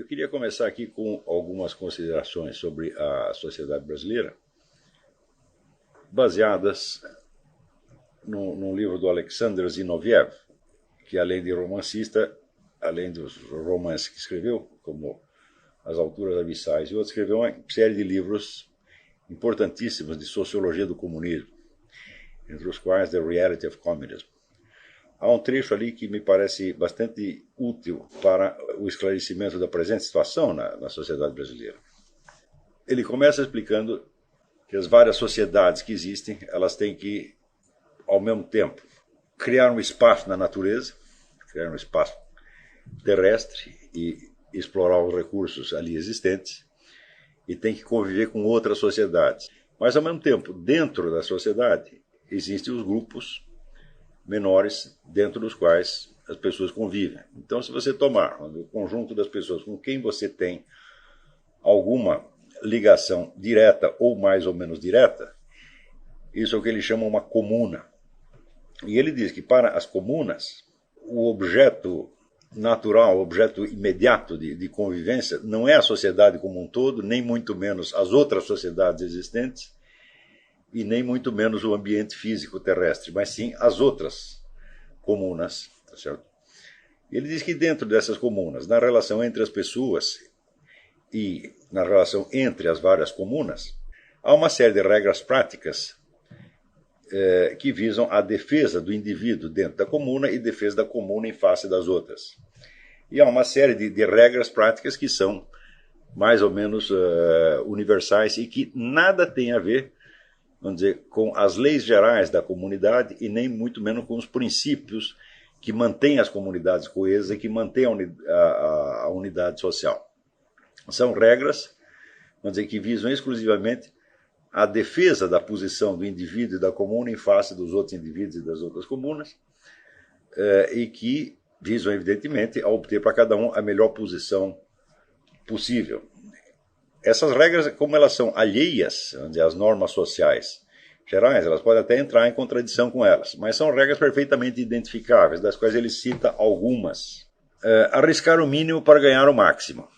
Eu queria começar aqui com algumas considerações sobre a sociedade brasileira, baseadas num livro do Alexander Zinoviev, que além de romancista, além dos romances que escreveu, como As Alturas Abissais e outros, escreveu uma série de livros importantíssimos de sociologia do comunismo, entre os quais The Reality of Communism. Há um trecho ali que me parece bastante útil para o esclarecimento da presente situação na sociedade brasileira. Ele começa explicando que as várias sociedades que existem, elas têm que, ao mesmo tempo, criar um espaço na natureza, criar um espaço terrestre e explorar os recursos ali existentes, e tem que conviver com outras sociedades. Mas, ao mesmo tempo, dentro da sociedade, existem os grupos menores dentro dos quais as pessoas convivem. Então, se você tomar o conjunto das pessoas com quem você tem alguma ligação direta ou mais ou menos direta, isso é o que ele chama uma comuna. E ele diz que para as comunas, o objeto natural, o objeto imediato de convivência não é a sociedade como um todo, nem muito menos as outras sociedades existentes, e nem muito menos o ambiente físico terrestre, mas sim as outras comunas. Tá certo? Ele diz que dentro dessas comunas, na relação entre as pessoas e na relação entre as várias comunas, há uma série de regras práticas que visam a defesa do indivíduo dentro da comuna e defesa da comuna em face das outras. E há uma série de regras práticas que são mais ou menos universais e que nada tem a ver, vamos dizer, com as leis gerais da comunidade e nem muito menos com os princípios que mantêm as comunidades coesas e que mantêm a unidade social. São regras, vamos dizer, que visam exclusivamente a defesa da posição do indivíduo e da comuna em face dos outros indivíduos e das outras comunas, e que visam, evidentemente, a obter para cada um a melhor posição possível. Essas regras, como elas são alheias às normas sociais gerais, elas podem até entrar em contradição com elas, mas são regras perfeitamente identificáveis, das quais ele cita algumas. Arriscar o mínimo para ganhar o máximo.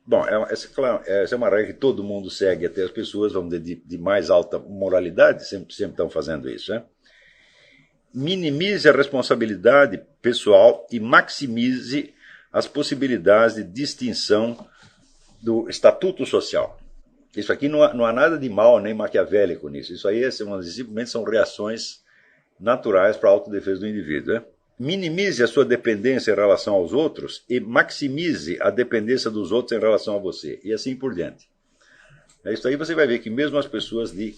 Bom, essa é uma regra que todo mundo segue, até as pessoas, vamos dizer, de mais alta moralidade, sempre estão fazendo isso, né? Minimize a responsabilidade pessoal e maximize as possibilidades de distinção do estatuto social. Isso aqui não há nada de mal nem maquiavélico nisso. Isso aí simplesmente são reações naturais para a autodefesa do indivíduo, né? Minimize a sua dependência em relação aos outros e maximize a dependência dos outros em relação a você, e assim por diante. Isso aí você vai ver que mesmo as pessoas de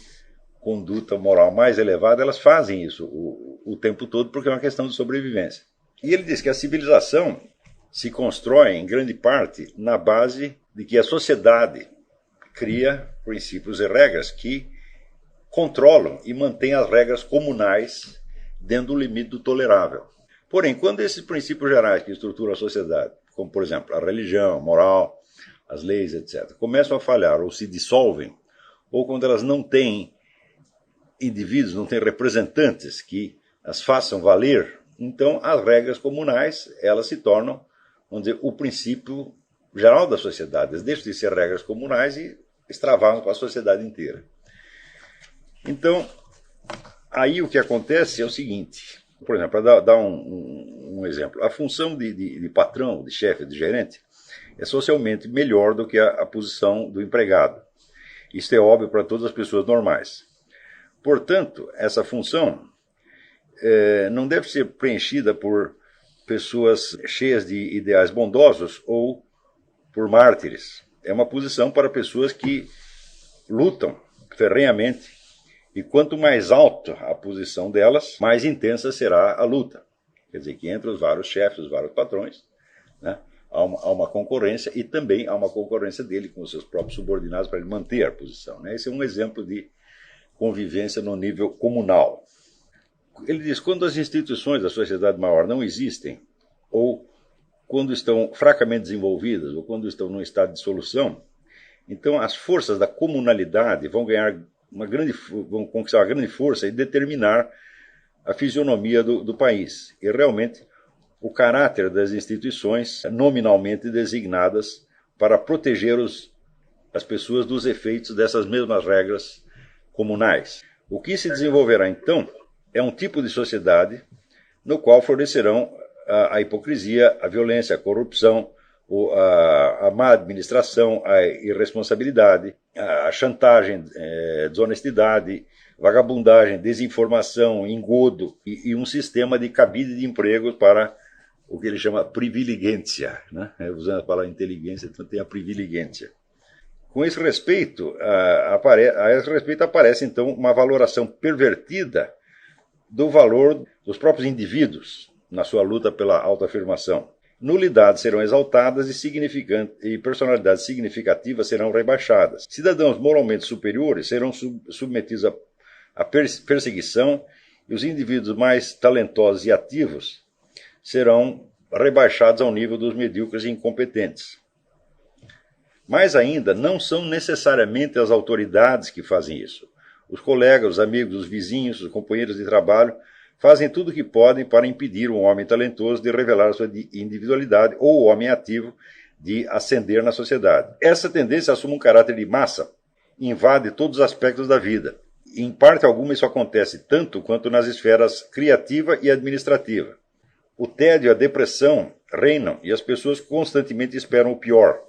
conduta moral mais elevada, elas fazem isso o tempo todo porque é uma questão de sobrevivência. E ele diz que a civilização se constrói, em grande parte, na base de que a sociedade cria princípios e regras que controlam e mantêm as regras comunais dentro do limite do tolerável. Porém, quando esses princípios gerais que estruturam a sociedade, como, por exemplo, a religião, a moral, as leis, etc., começam a falhar ou se dissolvem, ou quando elas não têm indivíduos, não têm representantes que as façam valer, então as regras comunais, elas se tornam, vamos dizer, o princípio geral da sociedade. Elas deixam de ser regras comunais e extravasam para a sociedade inteira. Então, aí o que acontece é o seguinte. Por exemplo, para dar um exemplo, a função de patrão, de chefe, de gerente, é socialmente melhor do que a posição do empregado. Isso é óbvio para todas as pessoas normais. Portanto, essa função não deve ser preenchida por pessoas cheias de ideais bondosos ou por mártires. É uma posição para pessoas que lutam ferrenhamente. E quanto mais alta a posição delas, mais intensa será a luta. Quer dizer que entre os vários chefes, os vários patrões, né, há uma concorrência e também há uma concorrência dele com os seus próprios subordinados para ele manter a posição. Né? Esse é um exemplo de convivência no nível comunal. Ele diz que quando as instituições da sociedade maior não existem, ou quando estão fracamente desenvolvidas, ou quando estão num estado de dissolução, então as forças da comunalidade vão conquistar uma grande força e determinar a fisionomia do país. E realmente o caráter das instituições nominalmente designadas para proteger as pessoas dos efeitos dessas mesmas regras comunais. O que se desenvolverá então é um tipo de sociedade no qual florescerão a hipocrisia, a violência, a corrupção, a má administração, a irresponsabilidade, a chantagem, desonestidade, vagabundagem, desinformação, engodo e um sistema de cabide de empregos para o que ele chama privilegência, né? Usando a palavra inteligência, então tem a privilegência. Com esse respeito, aparece então uma valoração pervertida do valor dos próprios indivíduos na sua luta pela autoafirmação. Nulidades serão exaltadas e personalidades significativas serão rebaixadas. Cidadãos moralmente superiores serão submetidos à perseguição e os indivíduos mais talentosos e ativos serão rebaixados ao nível dos medíocres e incompetentes. Mas ainda não são necessariamente as autoridades que fazem isso. Os colegas, os amigos, os vizinhos, os companheiros de trabalho fazem tudo o que podem para impedir um homem talentoso de revelar sua individualidade ou o homem ativo de ascender na sociedade. Essa tendência assume um caráter de massa e invade todos os aspectos da vida. Em parte alguma isso acontece tanto quanto nas esferas criativa e administrativa. O tédio e a depressão reinam e as pessoas constantemente esperam o pior.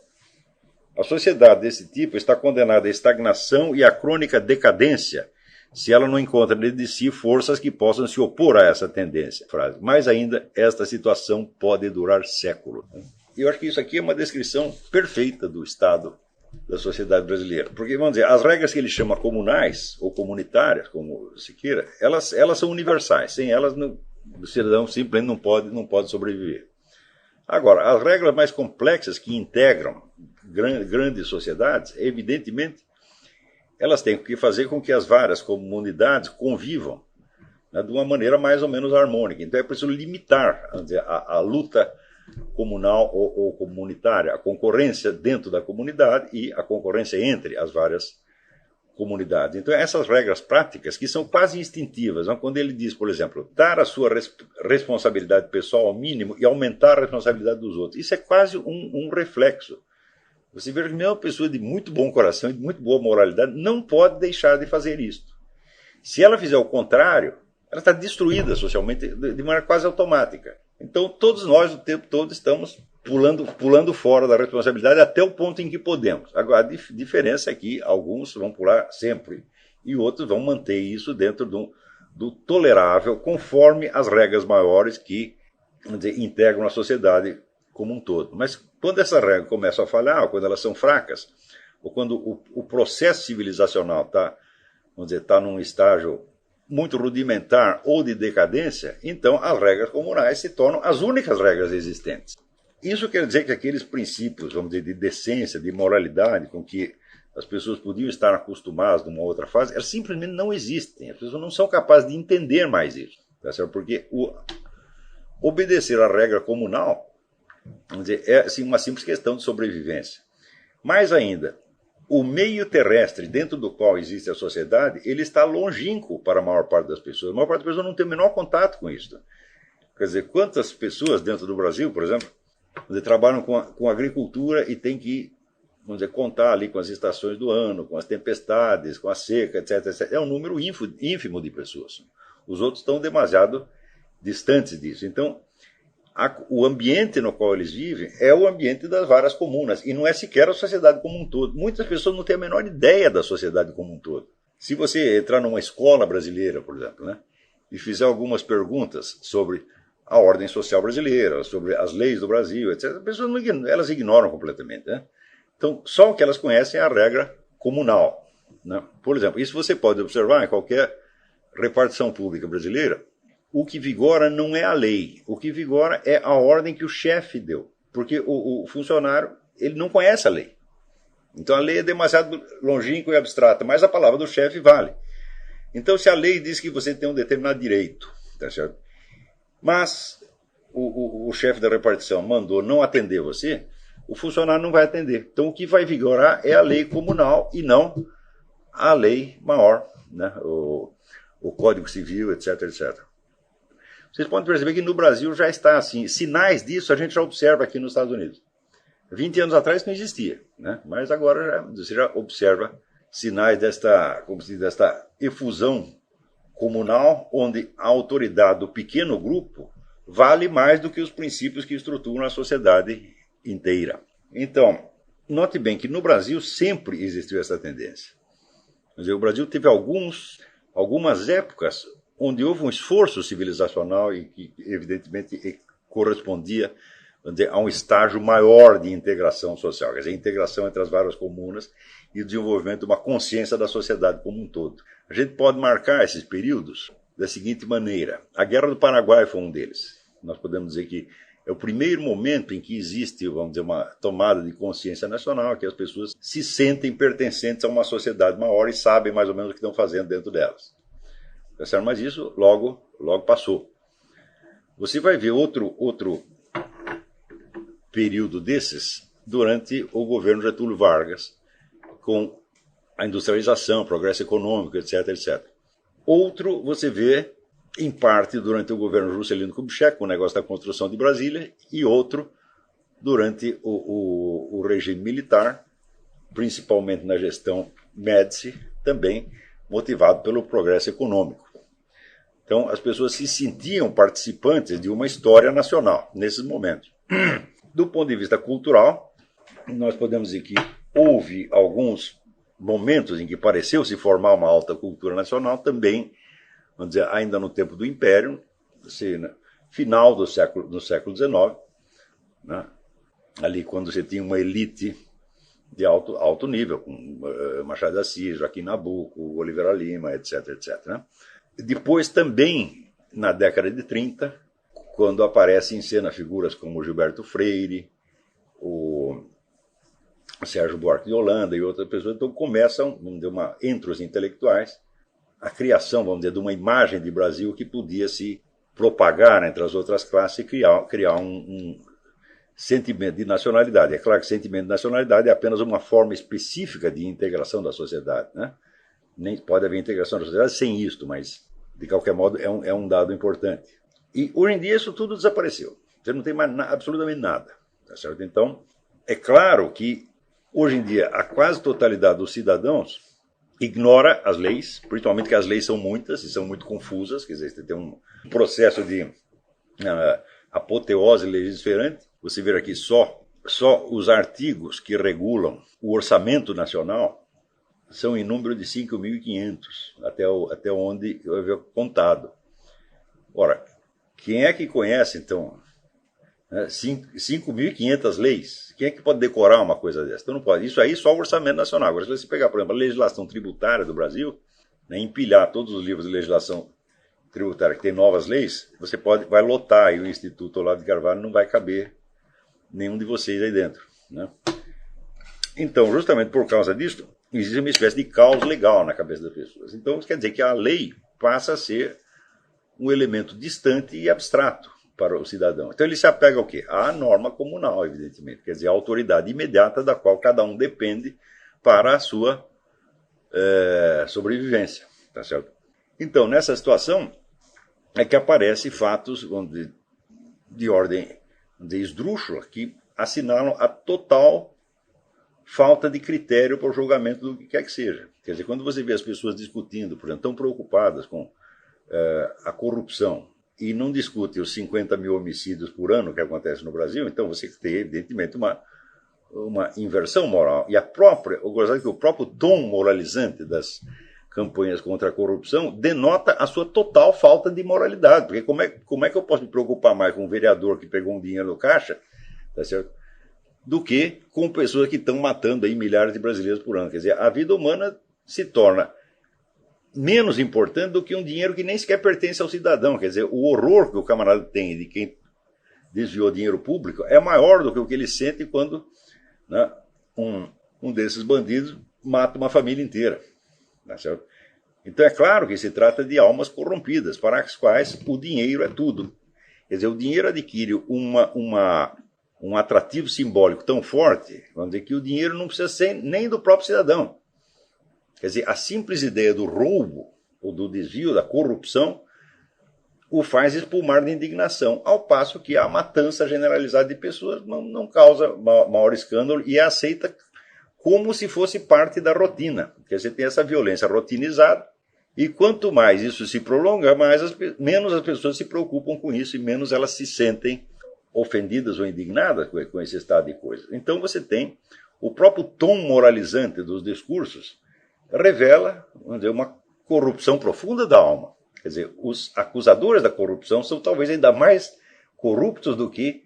A sociedade desse tipo está condenada à estagnação e à crônica decadência se ela não encontra dentro de si forças que possam se opor a essa tendência. Mais ainda, esta situação pode durar séculos. Eu acho que isso aqui é uma descrição perfeita do estado da sociedade brasileira. Porque, vamos dizer, as regras que ele chama comunais ou comunitárias, como se queira, elas são universais. Sem elas, o cidadão simplesmente não pode sobreviver. Agora, as regras mais complexas que integram grandes sociedades, evidentemente, elas têm que fazer com que as várias comunidades convivam, né, de uma maneira mais ou menos harmônica. Então é preciso limitar, vamos dizer, a luta comunal ou comunitária, a concorrência dentro da comunidade e a concorrência entre as várias comunidades. Então essas regras práticas que são quase instintivas, né, quando ele diz, por exemplo, dar a sua responsabilidade pessoal ao mínimo e aumentar a responsabilidade dos outros, isso é quase um reflexo. Você vê que mesmo uma pessoa de muito bom coração e de muito boa moralidade não pode deixar de fazer isso. Se ela fizer o contrário, ela está destruída socialmente de maneira quase automática. Então todos nós o tempo todo estamos pulando fora da responsabilidade até o ponto em que podemos. Agora a diferença é que alguns vão pular sempre e outros vão manter isso dentro do tolerável, conforme as regras maiores que, vamos dizer, integram a sociedade como um todo. Mas quando essa regra começa a falhar, ou quando elas são fracas, ou quando o processo civilizacional está num estágio muito rudimentar ou de decadência, então as regras comunais se tornam as únicas regras existentes. Isso quer dizer que aqueles princípios, vamos dizer, de decência, de moralidade, com que as pessoas podiam estar acostumadas numa outra fase, elas simplesmente não existem. As pessoas não são capazes de entender mais isso. Tá certo? Porque obedecer à regra comunal, vamos dizer, é assim, uma simples questão de sobrevivência. Mais ainda, o meio terrestre dentro do qual existe a sociedade, ele está longínquo para a maior parte das pessoas. A maior parte das pessoas não tem o menor contato com isso. Quer dizer, quantas pessoas dentro do Brasil, por exemplo, trabalham com agricultura e tem que, vamos dizer, contar ali com as estações do ano, com as tempestades, com a seca, etc, etc. É um número ínfimo de pessoas. Os outros estão demasiado distantes disso. Então, o ambiente no qual eles vivem é o ambiente das várias comunas e não é sequer a sociedade como um todo. Muitas pessoas não têm a menor ideia da sociedade como um todo. Se você entrar numa escola brasileira, por exemplo, né, e fizer algumas perguntas sobre a ordem social brasileira, sobre as leis do Brasil, etc., as pessoas elas ignoram completamente. Né? Então, só o que elas conhecem é a regra comunal. Né? Por exemplo, isso você pode observar em qualquer repartição pública brasileira. O que vigora não é a lei, o que vigora é a ordem que o chefe deu. Porque o funcionário, ele não conhece a lei. Então a lei é demasiado longínqua e abstrata, mas a palavra do chefe vale. Então se a lei diz que você tem um determinado direito, tá certo? Mas o chefe da repartição mandou não atender você, o funcionário não vai atender. Então o que vai vigorar é a lei comunal e não a lei maior, né? O Código Civil, etc, etc. Vocês podem perceber que no Brasil já está assim. Sinais disso a gente já observa aqui nos Estados Unidos. 20 anos atrás não existia, né? Mas agora você já observa sinais desta efusão comunal, onde a autoridade do pequeno grupo vale mais do que os princípios que estruturam a sociedade inteira. Então, note bem que no Brasil sempre existiu essa tendência. Quer dizer, o Brasil teve algumas épocas onde houve um esforço civilizacional e que, evidentemente, correspondia, vamos dizer, a um estágio maior de integração social, quer dizer, a integração entre as várias comunas e o desenvolvimento de uma consciência da sociedade como um todo. A gente pode marcar esses períodos da seguinte maneira. A Guerra do Paraguai foi um deles. Nós podemos dizer que é o primeiro momento em que existe, vamos dizer, uma tomada de consciência nacional, que as pessoas se sentem pertencentes a uma sociedade maior e sabem mais ou menos o que estão fazendo dentro delas. Mas isso logo passou. Você vai ver outro período desses durante o governo Getúlio Vargas, com a industrialização, progresso econômico, etc, etc. Outro você vê, em parte, durante o governo Juscelino Kubitschek, com o negócio da construção de Brasília, e outro durante o regime militar, principalmente na gestão Médici, também motivado pelo progresso econômico. Então, as pessoas se sentiam participantes de uma história nacional, nesses momentos. Do ponto de vista cultural, nós podemos dizer que houve alguns momentos em que pareceu se formar uma alta cultura nacional, também, vamos dizer, ainda no tempo do Império, final do século XIX, né? Ali quando você tinha uma elite de alto nível, com Machado de Assis, Joaquim Nabuco, Oliveira Lima, etc, etc. Né? Depois também, na década de 30, quando aparecem em cena figuras como Gilberto Freire, o Sérgio Buarque de Holanda e outras pessoas, então começam, vamos dizer, entre os intelectuais, a criação, vamos dizer, de uma imagem de Brasil que podia se propagar entre as outras classes e criar um sentimento de nacionalidade. É claro que sentimento de nacionalidade é apenas uma forma específica de integração da sociedade, né? Nem pode haver integração da sociedade sem isto, mas, de qualquer modo, é um dado importante. E, hoje em dia, isso tudo desapareceu. Você não tem mais absolutamente nada. Tá certo? Então, é claro que, hoje em dia, a quase totalidade dos cidadãos ignora as leis, principalmente que as leis são muitas e são muito confusas, quer dizer, você tem um processo de apoteose legislativa. Você vê aqui só os artigos que regulam o orçamento nacional são em número de 5.500, até onde eu havia contado. Ora, quem é que conhece, então, 5.500 leis? Quem é que pode decorar uma coisa dessa? Então não pode. Isso aí só o orçamento nacional. Agora, se você pegar, por exemplo, a legislação tributária do Brasil, né, empilhar todos os livros de legislação tributária que tem novas leis, você vai lotar aí o Instituto Olavo de Carvalho, não vai caber nenhum de vocês aí dentro, né? Então, justamente por causa disso, existe uma espécie de caos legal na cabeça das pessoas. Então, isso quer dizer que a lei passa a ser um elemento distante e abstrato para o cidadão. Então, ele se apega ao quê? À norma comunal, evidentemente. Quer dizer, a autoridade imediata da qual cada um depende para a sua sobrevivência. Tá certo? Então, nessa situação, é que aparecem fatos de ordem esdrúxula que assinalam a total falta de critério para o julgamento do que quer que seja. Quer dizer, quando você vê as pessoas discutindo, por exemplo, tão preocupadas com a corrupção e não discute os 50 mil homicídios por ano que acontece no Brasil, então você tem, evidentemente, uma inversão moral. E eu gostaria que o próprio tom moralizante das campanhas contra a corrupção denota a sua total falta de moralidade. Porque como é que eu posso me preocupar mais com um vereador que pegou um dinheiro no caixa, tá certo, do que com pessoas que estão matando aí milhares de brasileiros por ano? Quer dizer, a vida humana se torna menos importante do que um dinheiro que nem sequer pertence ao cidadão. Quer dizer, o horror que o camarada tem de quem desviou dinheiro público é maior do que o que ele sente quando, né, um desses bandidos mata uma família inteira. Tá certo? Então é claro que se trata de almas corrompidas, para as quais o dinheiro é tudo. Quer dizer, o dinheiro adquire um atrativo simbólico tão forte, vamos dizer, que o dinheiro não precisa ser nem do próprio cidadão. Quer dizer, a simples ideia do roubo, ou do desvio, da corrupção, o faz espumar de indignação, ao passo que a matança generalizada de pessoas não causa maior escândalo e é aceita como se fosse parte da rotina. Porque você tem essa violência rotinizada, e quanto mais isso se prolonga, menos as pessoas se preocupam com isso e menos elas se sentem ofendidas ou indignadas com esse estado de coisas. Então você tem o próprio tom moralizante dos discursos revela, vamos dizer, uma corrupção profunda da alma. Quer dizer, os acusadores da corrupção são talvez ainda mais corruptos do que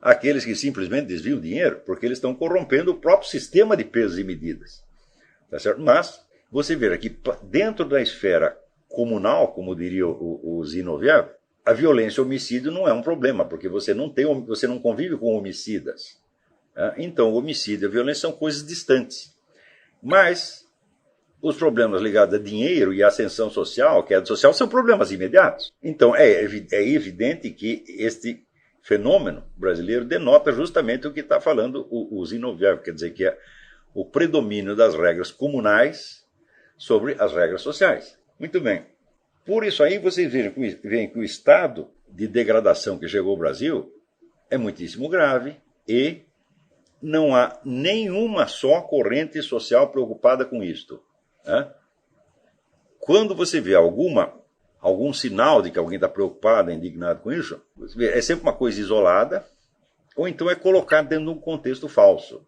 aqueles que simplesmente desviam dinheiro, porque eles estão corrompendo o próprio sistema de pesos e medidas. Tá certo? Mas você vê aqui, dentro da esfera comunal, como diria o Zinoviev, a violência e o homicídio não é um problema, porque você não convive com homicidas. Então, o homicídio e a violência são coisas distantes. Mas os problemas ligados a dinheiro e a ascensão social, queda social, são problemas imediatos. Então, é evidente que este fenômeno brasileiro denota justamente o que está falando o Zinoviev, quer dizer que é o predomínio das regras comunais sobre as regras sociais. Muito bem. Por isso aí vocês veem que o estado de degradação que chegou ao Brasil é muitíssimo grave e não há nenhuma só corrente social preocupada com isto. Quando você vê algum sinal de que alguém está preocupado, indignado com isso, é sempre uma coisa isolada, ou então é colocado dentro de um contexto falso.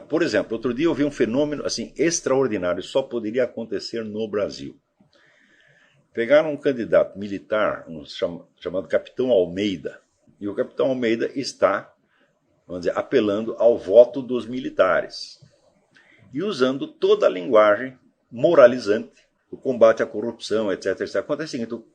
Por exemplo, outro dia eu vi um fenômeno assim, extraordinário, só poderia acontecer no Brasil. Pegaram um candidato militar, chamado Capitão Almeida, e o Capitão Almeida está, vamos dizer, apelando ao voto dos militares e usando toda a linguagem moralizante, o combate à corrupção, etc. Acontece o seguinte, o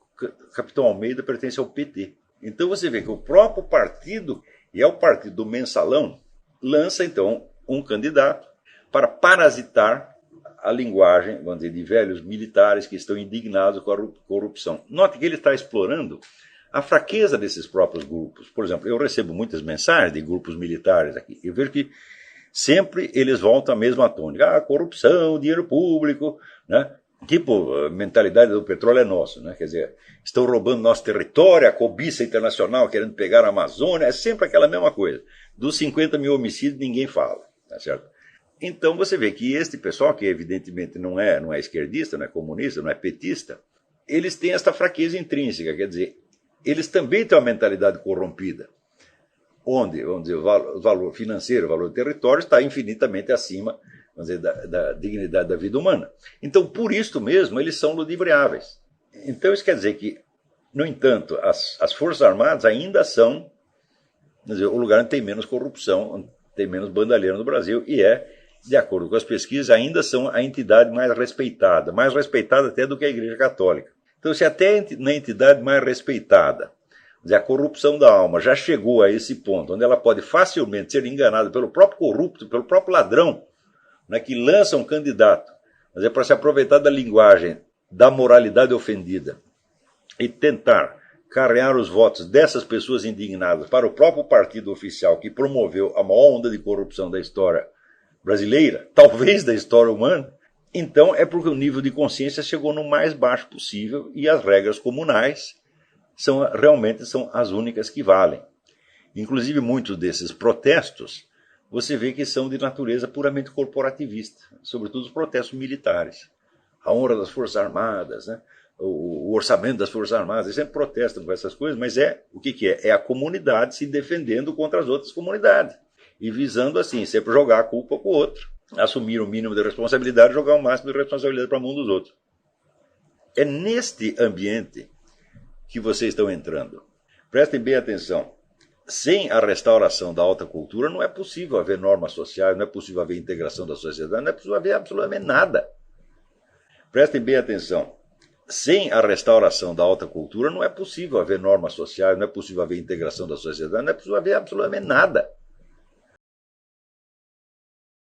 Capitão Almeida pertence ao PT. Então você vê que o próprio partido, e é o partido do mensalão, lança então um candidato para parasitar a linguagem, vamos dizer, de velhos militares que estão indignados com a corrupção. Note que ele está explorando a fraqueza desses próprios grupos. Por exemplo, eu recebo muitas mensagens de grupos militares aqui. Eu vejo que sempre eles voltam à mesma tônica. Corrupção, dinheiro público, né? Tipo, a mentalidade do petróleo é nosso, né? Quer dizer, estão roubando nosso território, a cobiça internacional querendo pegar a Amazônia, é sempre aquela mesma coisa. Dos 50 mil homicídios ninguém fala, tá certo? Então você vê que este pessoal, que evidentemente não é esquerdista, não é comunista, não é petista, eles têm esta fraqueza intrínseca, quer dizer, eles também têm uma mentalidade corrompida, onde, vamos dizer, o valor financeiro, o valor do território está infinitamente acima, vamos dizer, da dignidade da vida humana. Então, por isso mesmo, eles são ludibriáveis. Então, isso quer dizer que, no entanto, as Forças Armadas ainda são, vamos dizer, o lugar onde tem menos corrupção, onde tem menos bandalheiro no Brasil, e de acordo com as pesquisas, ainda são a entidade mais respeitada até do que a Igreja Católica. Então, se até na entidade mais respeitada, a corrupção da alma já chegou a esse ponto, onde ela pode facilmente ser enganada pelo próprio corrupto, pelo próprio ladrão, né, que lança um candidato, para se aproveitar da linguagem da moralidade ofendida e tentar carregar os votos dessas pessoas indignadas para o próprio partido oficial que promoveu a maior onda de corrupção da história brasileira, talvez da história humana, então é porque o nível de consciência chegou no mais baixo possível e as regras comunais realmente são as únicas que valem. Inclusive, muitos desses protestos, você vê que são de natureza puramente corporativista, sobretudo os protestos militares. A honra das Forças Armadas, né? O orçamento das Forças Armadas, eles sempre protestam com essas coisas, mas o que é? É a comunidade se defendendo contra as outras comunidades. E visando, assim, sempre jogar a culpa para o outro, assumir o mínimo de responsabilidade e jogar o máximo de responsabilidade para a mão dos outros. É neste ambiente que vocês estão entrando. Prestem bem atenção. Sem a restauração da alta cultura não é possível haver normas sociais, não é possível haver integração da sociedade, não é possível haver absolutamente nada. Prestem bem atenção. Sem a restauração da alta cultura não é possível haver normas sociais, não é possível haver integração da sociedade, não é possível haver absolutamente nada.